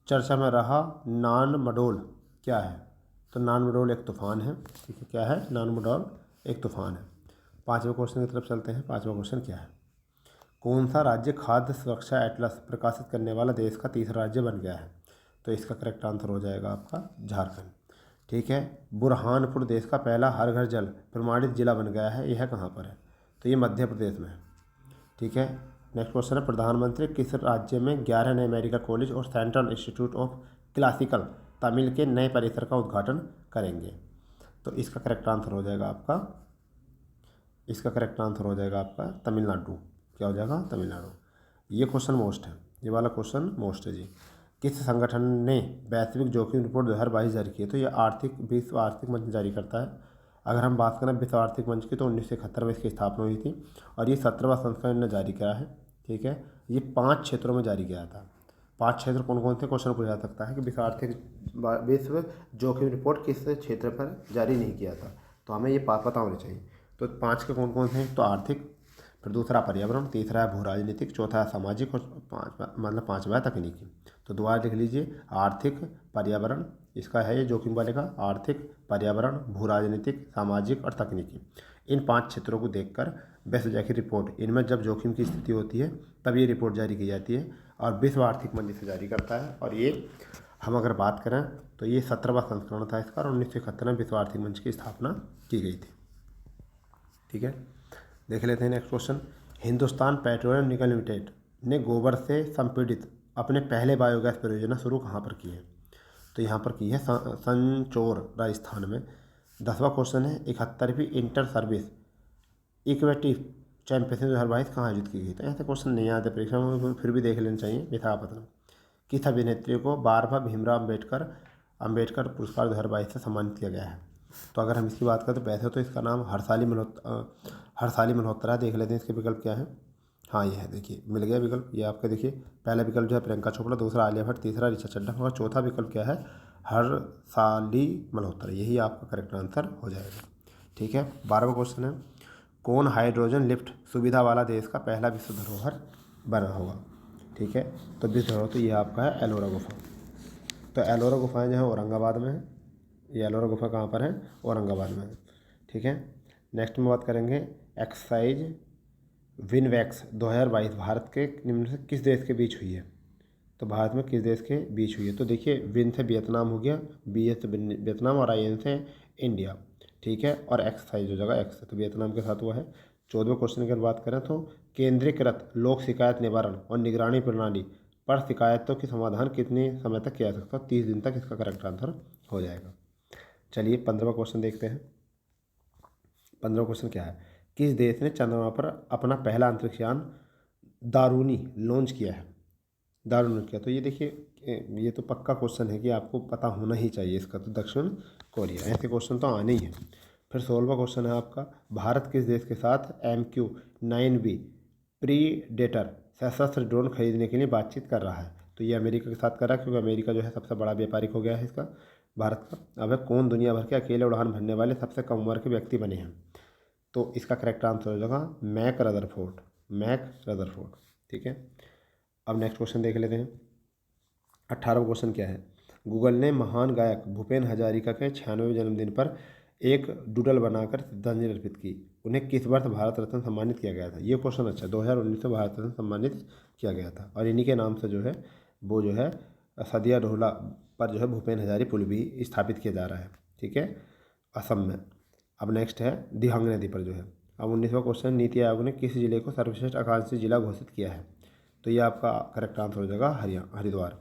Speaker 1: चर्चा में रहा नान मडोल क्या है? तो नान मडोल एक तूफान है। ठीक है, क्या है? नान मडोल एक तूफान है। पाँचवें क्वेश्चन की तरफ चलते हैं। पाँचवा क्वेश्चन क्या है? कौन सा राज्य खाद्य सुरक्षा एटलस प्रकाशित करने वाला देश का तीसरा राज्य बन गया है? तो इसका करेक्ट आंसर हो जाएगा आपका झारखंड। ठीक है। बुरहानपुर देश का पहला हर घर जल प्रमाणित जिला बन गया है, यह कहाँ पर है? तो ये मध्य प्रदेश में है। ठीक है। नेक्स्ट क्वेश्चन है, प्रधानमंत्री किस राज्य में 11 नए मेडिकल कॉलेज और central institute of classical Tamil के नए परिसर का उद्घाटन करेंगे? तो इसका करेक्ट आंसर हो जाएगा आपका तमिलनाडु। क्या हो जाएगा? तमिलनाडु। ये क्वेश्चन मोस्ट है, ये वाला क्वेश्चन मोस्ट है जी। किस संगठन ने वैश्विक जोखिम रिपोर्ट 2022 जारी की है? तो ये विश्व आर्थिक मंच जारी करता है। अगर हम बात करें विश्व आर्थिक मंच की, तो 1971 में इसकी स्थापना हुई थी और ये 17वां संस्करण ने जारी किया है। ठीक है। ये 5 क्षेत्रों में जारी किया था। 5 क्षेत्र कौन कौन थे? क्वेश्चन पूछा जा सकता है कि विश्व जोखिम रिपोर्ट किस क्षेत्र पर जारी नहीं किया था, तो हमें ये पता होना चाहिए। तो 5 के कौन कौन थे? तो आर्थिक, फिर दूसरा पर्यावरण, तीसरा है भू राजनीतिक, चौथा है सामाजिक और पाँचवा है तकनीकी। तो दोबारा लिख लीजिए, आर्थिक, पर्यावरण, इसका है ये जोखिम वाले का, आर्थिक, पर्यावरण, भू राजनीतिक, सामाजिक और तकनीकी। इन 5 क्षेत्रों को देखकर विश्व जोखिम रिपोर्ट, इनमें जब जोखिम की स्थिति होती है तब ये रिपोर्ट जारी की जाती है और विश्व आर्थिक मंच से जारी करता है। और ये हम अगर बात करें तो ये 17वां संस्करण था इसका और 1971 में विश्व आर्थिक मंच की स्थापना की गई थी। ठीक है। देख लेते हैं नेक्स्ट क्वेश्चन। हिंदुस्तान पेट्रोलियम निगम लिमिटेड ने गोबर से संपीड़ित अपने पहले बायोगैस परियोजना शुरू कहाँ पर की है? तो यहाँ पर की है संचोर, राजस्थान में। 10वां क्वेश्चन है, 71वीं इंटर सर्विस इक्वेटिव चैंपियनशिप 2022 कहाँ आयोजित की गई? तो ऐसे क्वेश्चन नहीं आते परीक्षा में, फिर भी देख लेना चाहिए। विशाखापत्तनम। किस अभिनेत्री को बारहवां भीमराव अम्बेडकर पुरस्कार 2022 से सम्मानित किया गया है? तो अगर हम इसकी बात करें तो वैसे तो इसका नाम हरसाली मल्होत्रा है। देख लेते हैं इसके विकल्प क्या है। हाँ, ये है, देखिए मिल गया विकल्प। ये आपका देखिए, पहला विकल्प जो है प्रियंका चोपड़ा, दूसरा आलिया भट्ट, तीसरा ऋचा चड्ढा होगा, चौथा विकल्प क्या है? हरसाली मल्होत्रा। यही आपका करेक्ट आंसर हो जाएगा। ठीक है। 12वां क्वेश्चन है, कौन हाइड्रोजन लिफ्ट सुविधा वाला देश का पहला विश्व धरोहर बना होगा? ठीक है। तो विश्व धरोहर तो ये आपका है एलोरा गुफा। तो एलोरा गुफाएँ जो है औरंगाबाद में है। ये एलोरा गुफा कहाँ पर है? औरंगाबाद में है। ठीक है। नेक्स्ट में बात करेंगे, एक्सरसाइज विनवैक्स 2022 भारत के निम्न से किस देश के बीच हुई है? तो भारत में किस देश के बीच हुई है? तो देखिए, विन से वियतनाम हो गया, बी से वियतनाम और आई से इंडिया। ठीक है। और एक्सरसाइज हो जाएगा एक्स, तो वियतनाम के साथ हुआ है। 14वें क्वेश्चन की अगर बात करें तो केंद्रीकृत लोक शिकायत निवारण और निगरानी प्रणाली पर शिकायतों के समाधान कितने समय तक किया जा सकता है? 30 दिन तक इसका करेक्ट आंसर हो जाएगा। चलिए 15वां क्वेश्चन देखते हैं। 15वां क्वेश्चन क्या है? किस देश ने चंद्रमा पर अपना पहला अंतरिक्ष यान दारूनी लॉन्च किया है? दारूनी लॉन्च किया, तो ये देखिए, ये तो पक्का क्वेश्चन है कि आपको पता होना ही चाहिए इसका। तो दक्षिण कोरिया। ऐसे क्वेश्चन तो आने ही है। फिर 16वां क्वेश्चन है आपका, भारत किस देश के साथ MQ-9B प्रीडेटर सशस्त्र ड्रोन खरीदने के लिए बातचीत कर रहा है? तो ये अमेरिका के साथ कर रहा है, क्योंकि अमेरिका जो है सबसे बड़ा व्यापारिक हो गया है इसका भारत का। अब कौन दुनिया भर के अकेले उड़ान भरने वाले सबसे कम उम्र के व्यक्ति बने हैं? तो इसका करेक्ट आंसर हो जाएगा मैक रदरफोर्ड। ठीक है। अब नेक्स्ट क्वेश्चन देख लेते हैं। 18वां क्वेश्चन क्या है? गूगल ने महान गायक भूपेन हजारिका के 96वें जन्मदिन पर एक डूडल बनाकर श्रद्धांजलि अर्पित की। उन्हें किस वर्ष भारत रत्न सम्मानित किया गया था? ये क्वेश्चन अच्छा, 2019 में भारत रत्न सम्मानित किया गया था और इन्हीं के नाम से जो है वो जो है सदिया रोहला पर जो है भूपेन हजारी पुल भी स्थापित किया जा रहा है। ठीक है, असम में। अब नेक्स्ट है दिहांग नदी पर जो है। अब 19वां क्वेश्चन, नीति आयोग ने किस जिले को सर्वश्रेष्ठ आकांक्षी जिला घोषित किया है? तो ये आपका करेक्ट आंसर हो जाएगा हरिद्वार।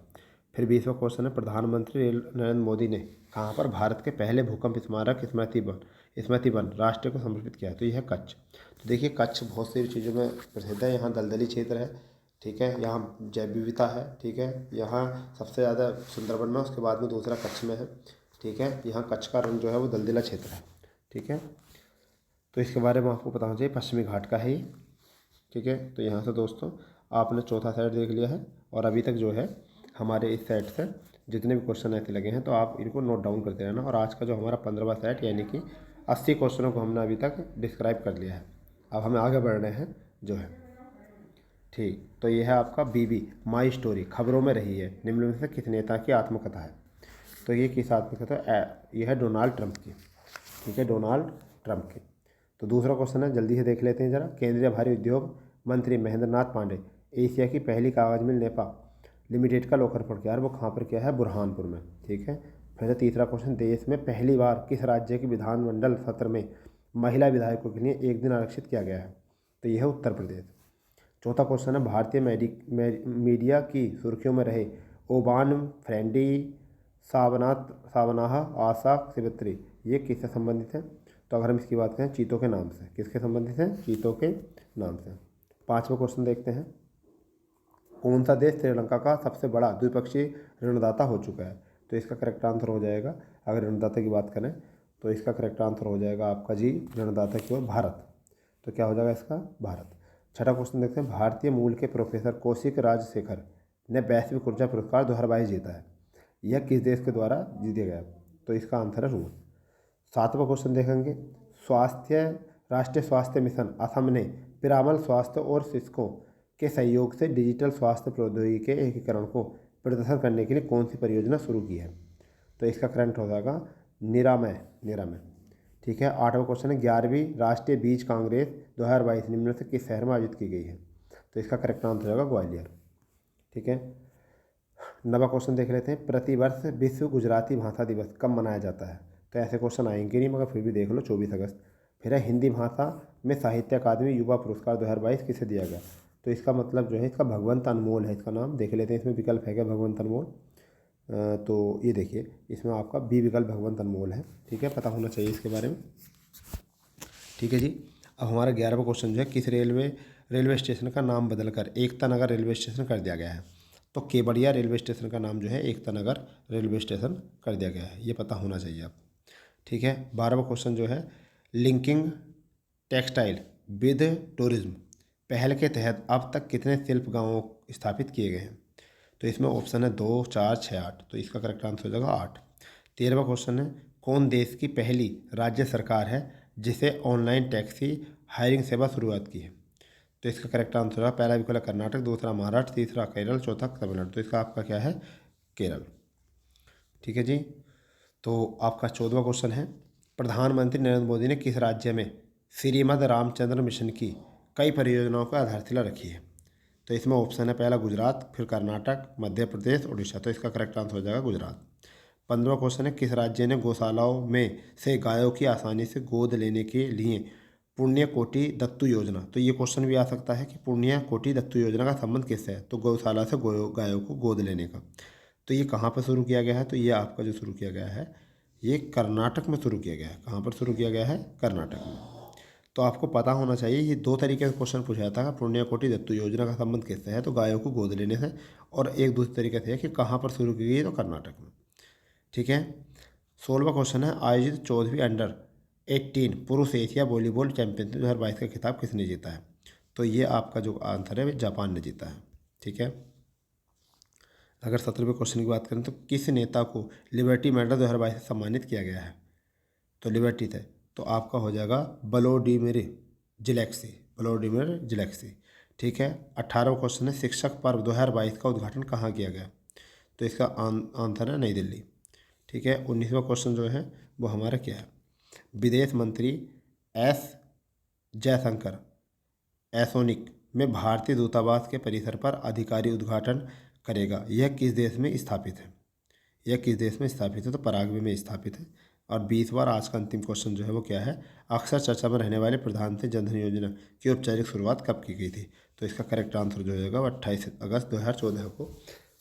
Speaker 1: फिर 20वां क्वेश्चन है, प्रधानमंत्री नरेंद्र मोदी ने कहाँ पर भारत के पहले भूकंप स्मारक स्मृति वन राष्ट्र को समर्पित किया है? तो यह है कच्छ। तो देखिए, कच्छ बहुत सी चीज़ों में प्रसिद्ध है। यहाँ दलदली क्षेत्र है। ठीक है। यहाँ जैव विविधता है। ठीक है। यहाँ सबसे ज़्यादा सुंदरबन में, उसके बाद में दूसरा कच्छ में है। ठीक है। यहाँ कच्छ का रंग जो है वो दलदला क्षेत्र है। ठीक है। तो इसके बारे में आपको पता होना चाहिए, पश्चिमी घाट का है ये। ठीक है। तो यहाँ से दोस्तों आपने चौथा सेट देख लिया है और अभी तक जो है हमारे इस सेट से जितने भी क्वेश्चन ऐसे लगे हैं तो आप इनको नोट डाउन करते रहना। और आज का जो हमारा 15वां सेट यानी कि 80 क्वेश्चनों को हमने अभी तक डिस्क्राइब कर लिया है। अब हमें आगे बढ़ रहे हैं जो है, ठीक। तो ये है आपका बीबी माई स्टोरी, खबरों में रही है निम्न में से किस नेता की आत्मकथा है। तो ये किस आत्मकथा है? ये है डोनाल्ड ट्रंप की, ठीक है, डोनाल्ड ट्रंप की। तो दूसरा क्वेश्चन है, जल्दी से देख लेते हैं ज़रा। केंद्रीय भारी उद्योग मंत्री महेंद्र नाथ पांडे एशिया की पहली कागज मिल नेपा लिमिटेड का लोकार्पण किया, और वो कहाँ पर किया है? बुरहानपुर में, ठीक है। फिर तीसरा क्वेश्चन, देश में पहली बार किस राज्य के विधानमंडल सत्र में महिला विधायकों के लिए एक दिन आरक्षित किया गया है? तो यह है उत्तर प्रदेश। चौथा क्वेश्चन है, भारतीय मीडिया की सुर्खियों में रहे ओबान फ्रेंडी सावनाह आशा सिबत्री, ये किससे संबंधित है? तो अगर हम इसकी बात करें, चीतों के नाम से। किसके संबंधित है? चीतों के नाम से। पांचवा क्वेश्चन देखते हैं, कौन सा देश श्रीलंका का सबसे बड़ा द्विपक्षीय ऋणदाता हो चुका है? तो इसका करेक्ट आंसर हो जाएगा, अगर ऋणदाता की बात करें तो इसका करेक्ट आंसर हो जाएगा आपका जी ऋणदाता की ओर भारत। तो क्या हो जाएगा इसका? भारत। छठा क्वेश्चन देखते हैं, भारतीय मूल के प्रोफेसर कौशिक राजशेखर ने वैश्विक ऊर्जा पुरस्कार 2022 जीता है, यह किस देश के द्वारा जीता गया? तो इसका आंसर है रूस। सातवां क्वेश्चन देखेंगे, राष्ट्रीय स्वास्थ्य मिशन असम ने पिरामल स्वास्थ्य और शिक्षकों के सहयोग से डिजिटल स्वास्थ्य प्रौद्योगिकी के एकीकरण को प्रदर्शन करने के लिए कौन सी परियोजना शुरू की है? तो इसका करंट हो जाएगा निरामय, ठीक है। आठवां क्वेश्चन है, 11वीं राष्ट्रीय बीज कांग्रेस 2022 निम्न में से किस शहर में आयोजित की गई है? तो इसका करेक्ट आंसर हो जाएगा ग्वालियर, ठीक है। नवा क्वेश्चन देख लेते हैं, प्रतिवर्ष विश्व गुजराती भाषा दिवस कब मनाया जाता है? तो ऐसे क्वेश्चन आएंगे नहीं, मगर फिर भी देख लो, 24 अगस्त। फिर है, हिंदी भाषा में साहित्य अकादमी युवा पुरस्कार 2022 किसे दिया गया? तो इसका मतलब जो है, इसका भगवंत अनमोल है इसका नाम। देख लेते हैं, इसमें विकल्प है क्या भगवंत अनमोल? तो ये देखिए, इसमें आपका बी विकल्प भगवंत अनमोल है, ठीक है, पता होना चाहिए इसके बारे में, ठीक है जी। अब हमारा 11वां क्वेश्चन जो है, किस रेलवे स्टेशन का नाम बदलकर एकता नगर रेलवे स्टेशन कर दिया गया है? तो केवड़िया रेलवे स्टेशन का नाम जो है एकता नगर रेलवे स्टेशन कर दिया गया है, ये पता होना चाहिए आप, ठीक है। 12वां क्वेश्चन जो है, लिंकिंग टेक्सटाइल विद टूरिज्म पहल के तहत अब तक कितने शिल्प गांवों स्थापित किए गए हैं? तो इसमें ऑप्शन है 2, 4, 6, 8। तो इसका करेक्ट आंसर हो जाएगा 8। 13वां क्वेश्चन है, कौन देश की पहली राज्य सरकार है जिसे ऑनलाइन टैक्सी हायरिंग सेवा शुरुआत की है? तो इसका करेक्ट आंसर है, पहला विकल्प कर्नाटक, दूसरा महाराष्ट्र, तीसरा केरल, चौथा तमिलनाडु। तो इसका आपका क्या है? केरल, ठीक है जी। तो आपका 14वां क्वेश्चन है, प्रधानमंत्री नरेंद्र मोदी ने किस राज्य में श्रीमद रामचंद्र मिशन की कई परियोजनाओं पर आधारशिला रखी है? तो इसमें ऑप्शन है, पहला गुजरात, फिर कर्नाटक, मध्य प्रदेश, उड़ीसा। तो इसका करेक्ट आंसर हो जाएगा गुजरात। 15वां क्वेश्चन है, किस राज्य ने गौशालाओं में से गायों की आसानी से गोद लेने के लिए पुण्य कोटि दत्तू योजना? तो ये क्वेश्चन भी आ सकता है कि पुण्य कोटि दत्तू योजना का संबंध किससे है? तो गौशाला से गायों को गोद लेने का। तो ये कहाँ पर शुरू किया गया है? तो ये आपका जो शुरू किया गया है, ये कर्नाटक में शुरू किया गया है। कहाँ पर शुरू किया गया है? कर्नाटक में। तो आपको पता होना चाहिए, ये 2 तरीके से क्वेश्चन पूछा जाता है, पुण्य कोटि दत्तू योजना का संबंध किससे है? तो गायों को गोद लेने से। और एक दूसरे तरीके से है कि कहाँ पर शुरू की गई? तो कर्नाटक में, ठीक है। 16वां क्वेश्चन है, आयोजित 14वीं अंडर 18 पुरुष एशिया वॉलीबॉल चैंपियनशिप 2022 का खिताब किसने जीता है? तो ये आपका जो आंसर है वो जापान ने जीता है, ठीक है। अगर 17वें क्वेश्चन की बात करें, तो किस नेता को लिबर्टी मेडल 2022 से सम्मानित किया गया है? तो लिबर्टी थे, तो आपका हो जाएगा वोलोडिमिर ज़ेलेंस्की, ठीक है। 18वां क्वेश्चन है, शिक्षक पर्व 2022 का उद्घाटन कहाँ किया गया? तो इसका आंसर है नई दिल्ली, ठीक है। 19वां क्वेश्चन जो है वो हमारा क्या है, विदेश मंत्री एस जयशंकर एसोनिक में भारतीय दूतावास के परिसर पर आधिकारिक उद्घाटन करेगा, यह किस देश में स्थापित है? यह किस देश में स्थापित है? तो पराग्वे में स्थापित है। और 20वां आज का अंतिम क्वेश्चन जो है वो क्या है, अक्सर चर्चा में रहने वाले प्रधानमंत्री जन धन योजना की औपचारिक शुरुआत कब की गई थी? तो इसका करेक्ट आंसर जो होगा वो 28 अगस्त 2014 को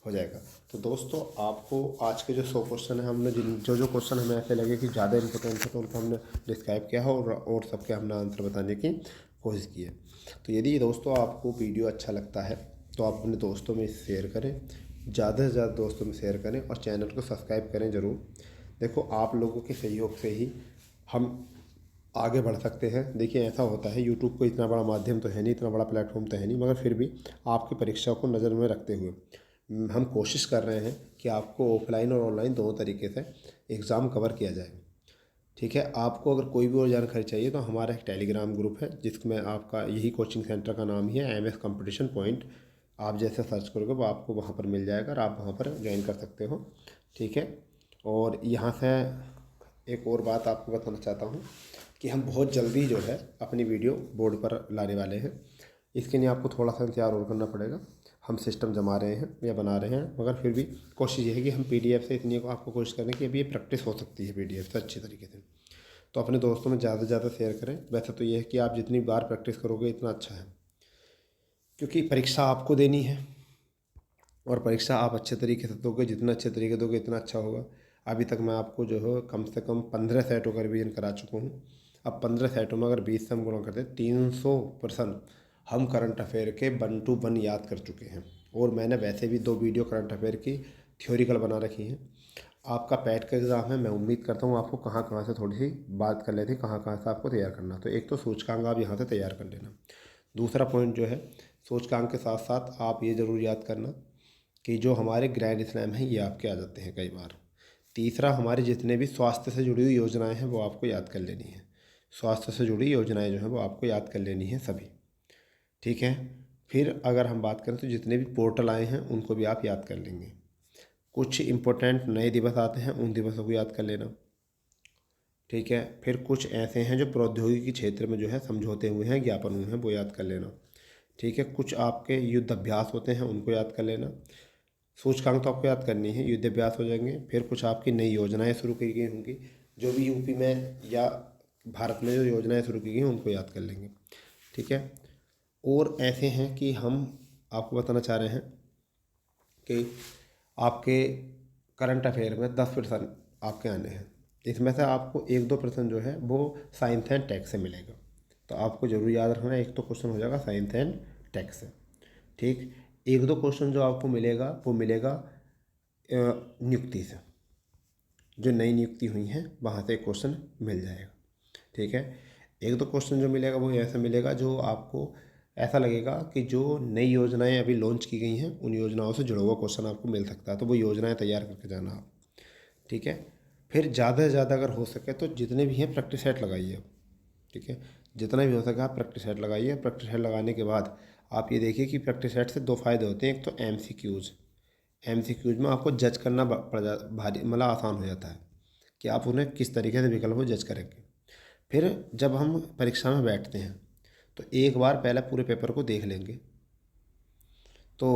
Speaker 1: हो जाएगा। तो दोस्तों, आपको आज के जो 100 क्वेश्चन है, हमने जो क्वेश्चन हमें ऐसे लगे कि ज़्यादा इंपॉर्टेंट है, तो उनको हमने डिस्क्राइब किया है और सबके हमने आंसर बताने की कोशिश की है। तो यदि दोस्तों आपको वीडियो अच्छा लगता है तो आप अपने दोस्तों में शेयर करें, ज़्यादा से ज़्यादा दोस्तों में शेयर करें, और चैनल को सब्सक्राइब करें ज़रूर। देखो, आप लोगों के सहयोग से ही हम आगे बढ़ सकते हैं। देखिए, ऐसा होता है, यूट्यूब कोई इतना बड़ा माध्यम तो है नहीं, इतना बड़ा प्लेटफॉर्म तो है नहीं, मगर फिर भी आपकी परीक्षा को नज़र में रखते हुए हम कोशिश कर रहे हैं कि आपको ऑफलाइन और ऑनलाइन दोनों तरीके से एग्ज़ाम कवर किया जाए। ठीक है, आपको अगर कोई भी और जानकारी चाहिए तो हमारा एक टेलीग्राम ग्रुप है जिसमें आपका यही कोचिंग सेंटर का नाम ही है MS कंपटीशन पॉइंट। आप जैसे सर्च करोगे वो आपको वहाँ पर मिल जाएगा और आप वहाँ पर ज्वाइन कर सकते हो। ठीक है, और यहाँ से एक और बात आपको बताना चाहता हूँ कि हम बहुत जल्दी जो है अपनी वीडियो बोर्ड पर लाने वाले हैं। इसके लिए आपको थोड़ा सा इंतजार और करना पड़ेगा। हम सिस्टम जमा रहे हैं या बना रहे हैं, मगर फिर भी कोशिश ये है कि हम PDF से इतनी को आपको कोशिश करें कि अभी ये प्रैक्टिस हो सकती है PDF से अच्छी तरीके से। तो अपने दोस्तों में ज़्यादा से ज़्यादा शेयर करें। वैसे तो ये है कि आप जितनी बार प्रैक्टिस करोगे इतना अच्छा है, क्योंकि परीक्षा आपको देनी है और परीक्षा आप अच्छे तरीके से दोगे, जितना अच्छे तरीके दोगे इतना अच्छा होगा। अभी तक मैं आपको जो है कम से कम 15 सेटों का रिवीजन करा चुका हूँ। अब 15 सेटों में अगर 20 से हम गुणा करते हैं 300% हम करंट अफेयर के 1 to 1 याद कर चुके हैं। और मैंने वैसे भी 2 वीडियो करंट अफेयर की थ्योरिकल बना रखी हैं। आपका पैट का एग्ज़ाम है, मैं उम्मीद करता हूँ आपको कहाँ कहाँ से थोड़ी सी बात कर लेते हैं, कहाँ कहाँ से आपको तैयार करना। तो एक तो सूचकांक आप यहाँ से तैयार कर लेना। दूसरा पॉइंट जो है, सूचकांक के साथ साथ आप ये ज़रूर याद करना कि जो हमारे ग्रैंड स्लैम हैं ये आपके आ जाते हैं कई बार। तीसरा, हमारे जितने भी स्वास्थ्य से जुड़ी हुई योजनाएं हैं वो आपको याद कर लेनी है। स्वास्थ्य से जुड़ी योजनाएं जो हैं वो आपको याद कर लेनी है सभी। ठीक है, फिर अगर हम बात करें तो जितने भी पोर्टल आए हैं उनको भी आप याद कर लेंगे। कुछ इम्पोर्टेंट नए दिवस आते हैं, उन दिवसों को याद कर लेना। ठीक है, फिर कुछ ऐसे हैं जो प्रौद्योगिकी क्षेत्र में जो है समझौते हुए हैं, ज्ञापन हुए हैं, वो याद कर लेना। ठीक है, कुछ आपके युद्ध अभ्यास होते हैं उनको याद कर लेना। सूचकांक तो आपको याद करनी है, युद्ध अभ्यास हो जाएंगे। फिर कुछ आपकी नई योजनाएं शुरू की गई होंगी, जो भी यूपी में या भारत में जो योजनाएं शुरू की गई हैं उनको याद कर लेंगे। ठीक है, और ऐसे हैं कि हम आपको बताना चाह रहे हैं कि आपके करंट अफेयर में 10% आपके आने हैं। इसमें से आपको 1-2% जो है वो साइंस एंड टेक से मिलेगा। तो आपको ज़रूर याद रखना, एक तो क्वेश्चन हो जाएगा साइंस एंड टेक से। ठीक, 1-2 क्वेश्चन जो आपको मिलेगा वो मिलेगा नियुक्ति से, जो नई नियुक्ति हुई हैं वहाँ से एक क्वेश्चन मिल जाएगा। ठीक है, 1-2 क्वेश्चन जो मिलेगा वो ऐसा मिलेगा जो आपको ऐसा लगेगा कि जो नई योजनाएं अभी लॉन्च की गई हैं उन योजनाओं से जुड़ा हुआ क्वेश्चन आपको मिल सकता है, तो वो योजनाएं तैयार करके जाना आप। ठीक है, फिर ज़्यादा से ज़्यादा अगर हो सके तो जितने भी हैं प्रैक्टिस सेट लगाइए आप। ठीक है, जितना भी हो सके आप प्रैक्टिस सेट लगाइए। प्रैक्टिस सेट लगाने के बाद आप ये देखिए कि प्रैक्टिस सेट से 2 फ़ायदे होते हैं। एक तो MCQज़ में आपको जज करना पड़ जा भारी मतलब आसान हो जाता है कि आप उन्हें किस तरीके से विकल्प को जज करेंगे। फिर जब हम परीक्षा में बैठते हैं तो एक बार पहले पूरे पेपर को देख लेंगे, तो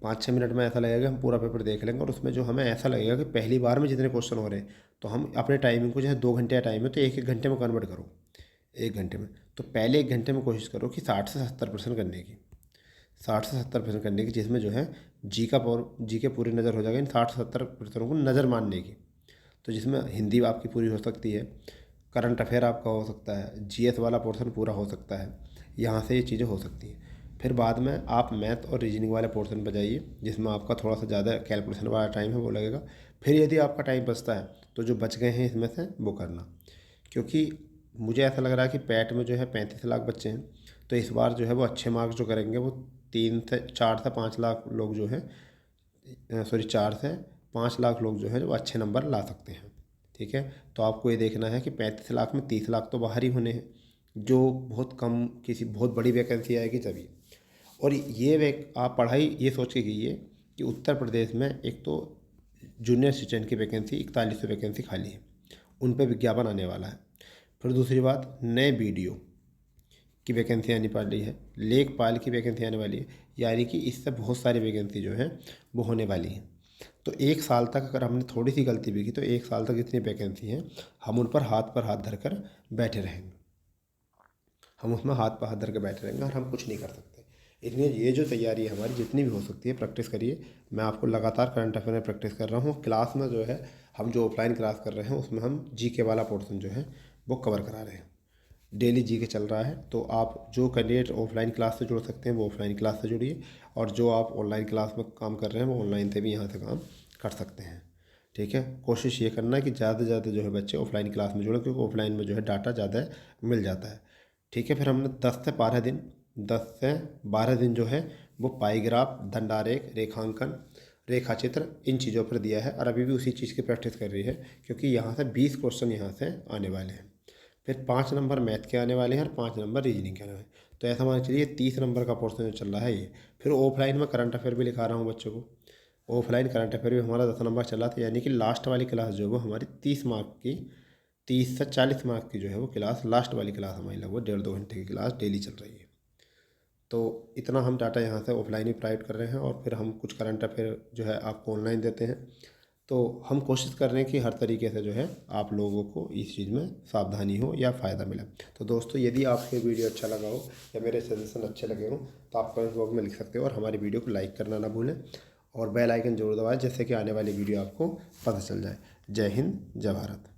Speaker 1: 5-6 मिनट में ऐसा लगेगा हम पूरा पेपर देख लेंगे। और उसमें जो हमें ऐसा लगेगा कि पहली बार में जितने क्वेश्चन हो रहे हैं तो हम अपने टाइमिंग को, जैसे 2 घंटे का टाइम है तो 1-1 घंटे में कन्वर्ट करो। 1 घंटे में तो पहले 1 घंटे में कोशिश करो कि 60 से 70% करने की, 60 से 70% करने की, जिसमें जो है जी के पूरी नज़र हो जाएगा इन 60 से 70% को नज़र मानने की। तो जिसमें हिंदी आपकी पूरी हो सकती है, करंट अफेयर आपका हो सकता है, GS वाला पोर्शन पूरा हो सकता है। यहाँ से ये चीज़ें हो सकती हैं। फिर बाद में आप मैथ और रीजनिंग वाले पोर्शन पर जाइए जिसमें आपका थोड़ा सा ज़्यादा कैलकुलेशन वाला टाइम है वो लगेगा। फिर यदि आपका टाइम बचता है तो जो बच गए हैं इसमें से वो करना, क्योंकि मुझे ऐसा लग रहा है कि पैट में जो है 35 लाख बच्चे हैं, तो इस बार जो है वो अच्छे मार्क्स जो करेंगे वो 4 से 5 लाख लोग जो हैं, सॉरी 4 से 5 लाख लोग जो हैं वो अच्छे नंबर ला सकते हैं। ठीक है, तो आपको ये देखना है कि 35 लाख में 30 लाख तो बाहर ही होने हैं, जो बहुत कम किसी बहुत बड़ी वैकेंसी आएगी तभी। और आप पढ़ाई ये सोच के कीजिए कि उत्तर प्रदेश में एक तो जूनियर असिस्टेंट की वैकेंसी 4100 वैकेंसी खाली है, उन पर विज्ञापन आने वाला है। फिर दूसरी बात, नए BDO की वैकेंसी आने वाली है, लेखपाल की वैकेंसी आने वाली है, यानी कि इससे बहुत सारी वैकेंसी जो है वो होने वाली हैं। तो 1 साल तक अगर हमने थोड़ी सी गलती भी की तो 1 साल तक जितनी वैकेंसी हैं हम उन पर हाथ धरकर बैठे रहेंगे, हम उसमें हाथ पर हाथ धर के बैठे रहेंगे और हम कुछ नहीं कर सकते। इसलिए ये जो तैयारी है हमारी जितनी भी हो सकती है प्रैक्टिस करिए। मैं आपको लगातार करंट अफेयर में प्रैक्टिस कर रहा हूँ। क्लास में जो है हम जो ऑफलाइन क्लास कर रहे हैं उसमें हम GK वाला पोर्शन जो है वो कवर करा रहे हैं। डेली GK चल रहा है, तो आप जो कैंडिडेट ऑफलाइन क्लास से जुड़ सकते हैं वो ऑफलाइन क्लास से जुड़िए, और जो आप ऑनलाइन क्लास में काम कर रहे हैं वो ऑनलाइन से भी यहाँ से काम कर सकते हैं। ठीक है, कोशिश ये करना है कि ज़्यादा से ज़्यादा जो है बच्चे ऑफलाइन क्लास में जुड़े, क्योंकि ऑफलाइन में जो है डाटा ज़्यादा मिल जाता है। ठीक है, फिर हमने 10 से 12 दिन जो है वो पाईग्राफ, दंडारेख, रेखांकन, रेखा चित्र इन चीज़ों पर दिया है और अभी भी उसी चीज़ की प्रैक्टिस कर रही है, क्योंकि यहाँ से 20 क्वेश्चन यहाँ से आने वाले हैं। फिर 5 नंबर मैथ के आने वाले हैं और 5 नंबर रीजनिंग के आने वाले हैं। तो ऐसा मान चलिए 30 नंबर का पोर्शन जो चल रहा है ये। फिर ऑफलाइन में करंट अफेयर भी लिखा रहा हूँ बच्चों को। ऑफलाइन करंट अफेयर भी हमारा 10 नंबर चल रहा था, यानी कि लास्ट वाली क्लास जो है वो हमारी 30 मार्क की, 30 से 40 मार्क की जो है वो क्लास, लास्ट वाली क्लास हमारी लगभग 1.5-2 घंटे की क्लास डेली चल रही है। तो इतना हम डाटा यहाँ से ऑफलाइन ही प्रोवाइड कर रहे हैं और फिर हम कुछ करंट अफेयर जो है आपको ऑनलाइन देते हैं। तो हम कोशिश कर रहे हैं कि हर तरीके से जो है आप लोगों को इस चीज़ में सावधानी हो या फ़ायदा मिले। तो दोस्तों, यदि आपको ये वीडियो अच्छा लगा हो या मेरे सजेशन अच्छे लगे हों तो आप कमेंट बॉक्स में लिख सकते हो और हमारी वीडियो को लाइक करना ना भूलें और बेल आइकन जरूर दबाएं, जिससे कि आने वाली वीडियो आपको पता चल जाए। जय हिंद, जय भारत।